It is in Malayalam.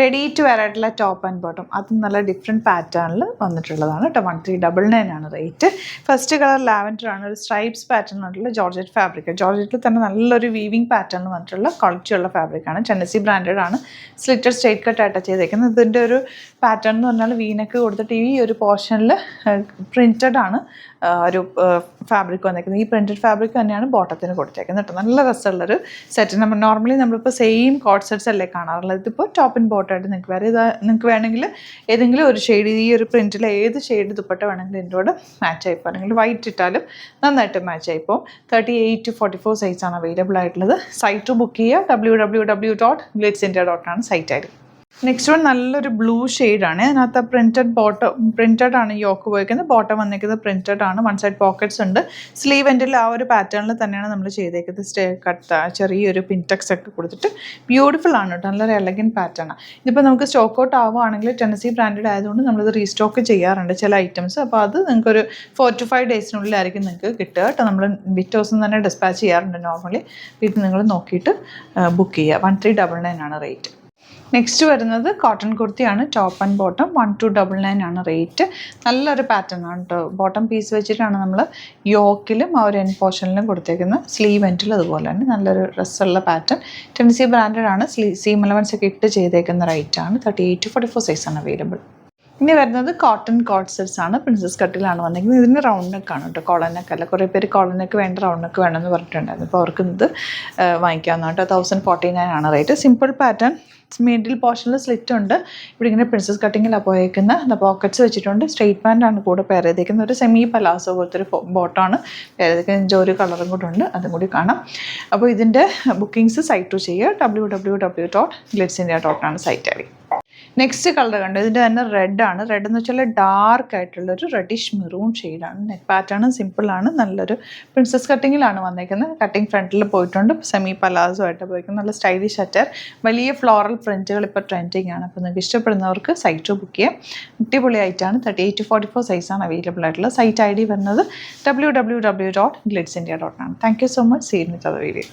റെഡി ടു വെയർ ആയിട്ടുള്ള ടോപ്പ് ആൻഡ് ബോട്ടം അത് നല്ല ഡിഫറെൻറ്റ് പാറ്റേണിൽ വന്നിട്ടുള്ളതാണ് കേട്ടോ. 1399 ആണ് റേറ്റ്. ഫസ്റ്റ് കളർ ലാവൻഡർ ആണ്. ഒരു സ്ട്രൈപ്സ് പാറ്റേൺ ആയിട്ടുള്ള ജോർജറ്റ് ഫാബ്രിക്. ജോർജറ്റിൽ തന്നെ നല്ലൊരു വീവിങ് പാറ്റേൺ വന്നിട്ടുള്ള ക്വാളിറ്റിയുള്ള ഫാബ്രിക്കാണ്. ടെന്നസി ബ്രാൻഡഡ് ആണ്. സ്ലിറ്റർ സ്ട്രേറ്റ് കട്ട് ആയിട്ടാണ് ചെയ്തേക്കുന്നത്. ഇതിൻ്റെ ഒരു പാറ്റേൺ എന്ന് പറഞ്ഞാൽ വീനക്ക് കൊടുത്തിട്ട് ഈ ഒരു പോർഷനിൽ പ്രിൻറ്റഡ് ആണ് ഒരു ഫാബ്രിക് വന്നേക്കുന്നത്. ഈ പ്രിൻറ്റഡ് ഫാബ്രിക് തന്നെയാണ് ബോട്ടത്തിന് കൊടുത്തേക്കുന്നത് കേട്ടോ. നല്ല രസമുള്ളൊരു സെറ്റ്. നോർമലി നമ്മളിപ്പോൾ സെയിം കോട്ട് സെറ്റ്സ് അല്ലേ കാണാറുള്ളത്. ഇതിപ്പോൾ ടോപ്പ് ആൻഡ് ബോട്ടമായിട്ട് നിങ്ങൾക്ക് വേണമെങ്കിൽ ഏതെങ്കിലും ഒരു ഷെയ്ഡ്, ഈ ഒരു പ്രിൻറ്റിൽ ഏത് ഷെയ്ഡ് ദുപ്പട്ട വേണമെങ്കിലും ഇതിൻ്റെ കൂടെ മാച്ച് ആയിപ്പോൾ, അല്ലെങ്കിൽ വൈറ്റ് ഇട്ടാലും നന്നായിട്ട് മാച്ച് ആയിപ്പോൾ. 38 to 44 സൈസാണ് അവൈലബിൾ ആയിട്ടുള്ളത്. സൈറ്റ് ബുക്ക് ചെയ്യുക. www.glitzindia.com ആണ് സൈറ്റ് ഐഡി. നെക്സ്റ്റ് വൺ നല്ലൊരു ബ്ലൂ ഷെയ്ഡാണ്. അതിനകത്ത് പ്രിൻറ്റഡ് ആണ് യോക്ക് പോയിരിക്കുന്നത്. ബോട്ടം വന്നിരിക്കുന്നത് പ്രിൻറ്റഡ് ആണ്. വൺ സൈഡ് പോക്കറ്റ്സ് ഉണ്ട്. സ്ലീവ് എൻഡിൽ ആ ഒരു പാറ്റേണിൽ തന്നെയാണ് നമ്മൾ ചെയ്തേക്കുന്നത്. ചെറിയൊരു പിൻടെക്സ് ഒക്കെ കൊടുത്തിട്ട് ബ്യൂട്ടിഫുൾ ആണ് കേട്ടോ. നല്ലൊരു എലഗൻറ്റ് പാറ്റേൺ ആണ്. ഇതിപ്പോൾ നമുക്ക് സ്റ്റോക്ക് ഔട്ട് ആവുകയാണെങ്കിൽ ടെന്നസി ബ്രാൻഡഡ് ആയതുകൊണ്ട് നമ്മളിത് റീസ്റ്റോക്ക് ചെയ്യാറുണ്ട് ചില ഐറ്റംസ്. അപ്പോൾ അത് നിങ്ങൾക്കൊരു 4 to 5 ഡേയ്സിനുള്ളിലായിരിക്കും നിങ്ങൾക്ക് കിട്ടുക കേട്ടോ. നമ്മൾ ബിറ്റ് ദിവസം തന്നെ ഡിസ്പാച്ച് ചെയ്യാറുണ്ട് നോർമലി. ഇത് നിങ്ങൾ നോക്കിയിട്ട് ബുക്ക് ചെയ്യുക. 1399 ആണ് റേറ്റ്. നെക്സ്റ്റ് വരുന്നത് കോട്ടൺ കുർത്തിയാണ്. ടോപ്പ് ആൻഡ് ബോട്ടം 1299 ആണ് റേറ്റ്. നല്ലൊരു പാറ്റേൺ ആണ് കേട്ടോ. ബോട്ടം പീസ് വെച്ചിട്ടാണ് നമ്മൾ യോക്കിലും ആ ഒരു എൻഡ് പോർഷനിലും കൊടുത്തേക്കുന്നത്. സ്ലീവ് എൻഡിൽ അതുപോലെ തന്നെ നല്ലൊരു ഡ്രസ്സുള്ള പാറ്റേൺ. ടെന്നസി ബ്രാൻഡഡ് ആണ്. സീം അലവൻസ് ഒക്കെ ഇട്ട് ചെയ്തേക്കുന്ന റേറ്റാണ്. 38 to 44 സൈസാണ് അവൈലബിൾ. ഇനി വരുന്നത് കോട്ടൺ കോട്ട് സെറ്റ്സ് ആണ്. പ്രിൻസസ് കട്ടിലാണ് വന്നിരിക്കുന്നത്. ഇതിന് റൗണ്ട് നെക്കാണ് കേട്ടോ, കോളർ നെക്കല്ല. കുറേ പേര് കോളർ നെക്ക് വേണ്ട റൗണ്ട് നെക്ക് വേണമെന്ന് പറഞ്ഞിട്ടുണ്ടായിരുന്നു. അപ്പോൾ അവർക്ക് ഇത് വാങ്ങിക്കാവുന്ന കേട്ടോ. 1049 ആണ് റേറ്റ്. Simple pattern. മിഡിൽ പോർഷനിൽ സ്ലിറ്റ് ഉണ്ട്. ഇവിടെ ഇങ്ങനെ പ്രിൻസസ് കട്ടിങ്ങിലാണ് പോയേക്കുന്നത്. പോക്കറ്റ്സ് വെച്ചിട്ടുണ്ട്. സ്ട്രെയിറ്റ് പാൻ്റാണ് കൂടെ പെയർ ചെയ്തേക്കുന്നത്. ഒരു സെമി പലാസോ പോലത്തെ ഒരു ബോട്ടമാണ് പെയർ ചെയ്തേക്കുന്നത്. ഒരു കളറും കൂടെ ഉണ്ട്, അതും കൂടി കാണാം. അപ്പോൾ ഇതിൻ്റെ ബുക്കിംഗ്സ് സൈറ്റ് ടു ചെയ്യുക. www.glitzindia.com ആണ് സൈറ്റ് ഐഡി. നെക്സ്റ്റ് കളർ കണ്ടു. ഇതിൻ്റെ തന്നെ റെഡ് ആണ്. റെഡ് എന്ന് വെച്ചാൽ ഡാർക്ക് ആയിട്ടുള്ളൊരു റെഡിഷ് മെറൂൺ ഷെയ്ഡാണ്. നെക്ക് പാറ്റേൺ സിമ്പിളാണ്. നല്ലൊരു പ്രിൻസസ് കട്ടിങ്ങിലാണ് വന്നേക്കുന്നത്. കട്ടിങ് ഫ്രണ്ടിൽ പോയിട്ടുണ്ട്. സെമി പലാസോ ആയിട്ട് പോയിരിക്കുന്നത്. നല്ല സ്റ്റൈലിഷ് അറ്റർ. വലിയ ഫ്ലോറൽ പ്രിൻറ്റുകൾ ഇപ്പോൾ ട്രെൻഡിങ് ആണ്. അപ്പോൾ നിങ്ങൾക്ക് ഇഷ്ടപ്പെടുന്നവർക്ക് സൈറ്റ് ബുക്ക് ചെയ്യാം. അടിപൊളി ആയിട്ടാണ്. 38 to 44 സൈസാണ് അവൈലബിൾ ആയിട്ടുള്ളത്. സൈറ്റ് ഐ ഡി വരുന്നത് www.glitzindia.com ആണ്. Thank you so much. See you with other video.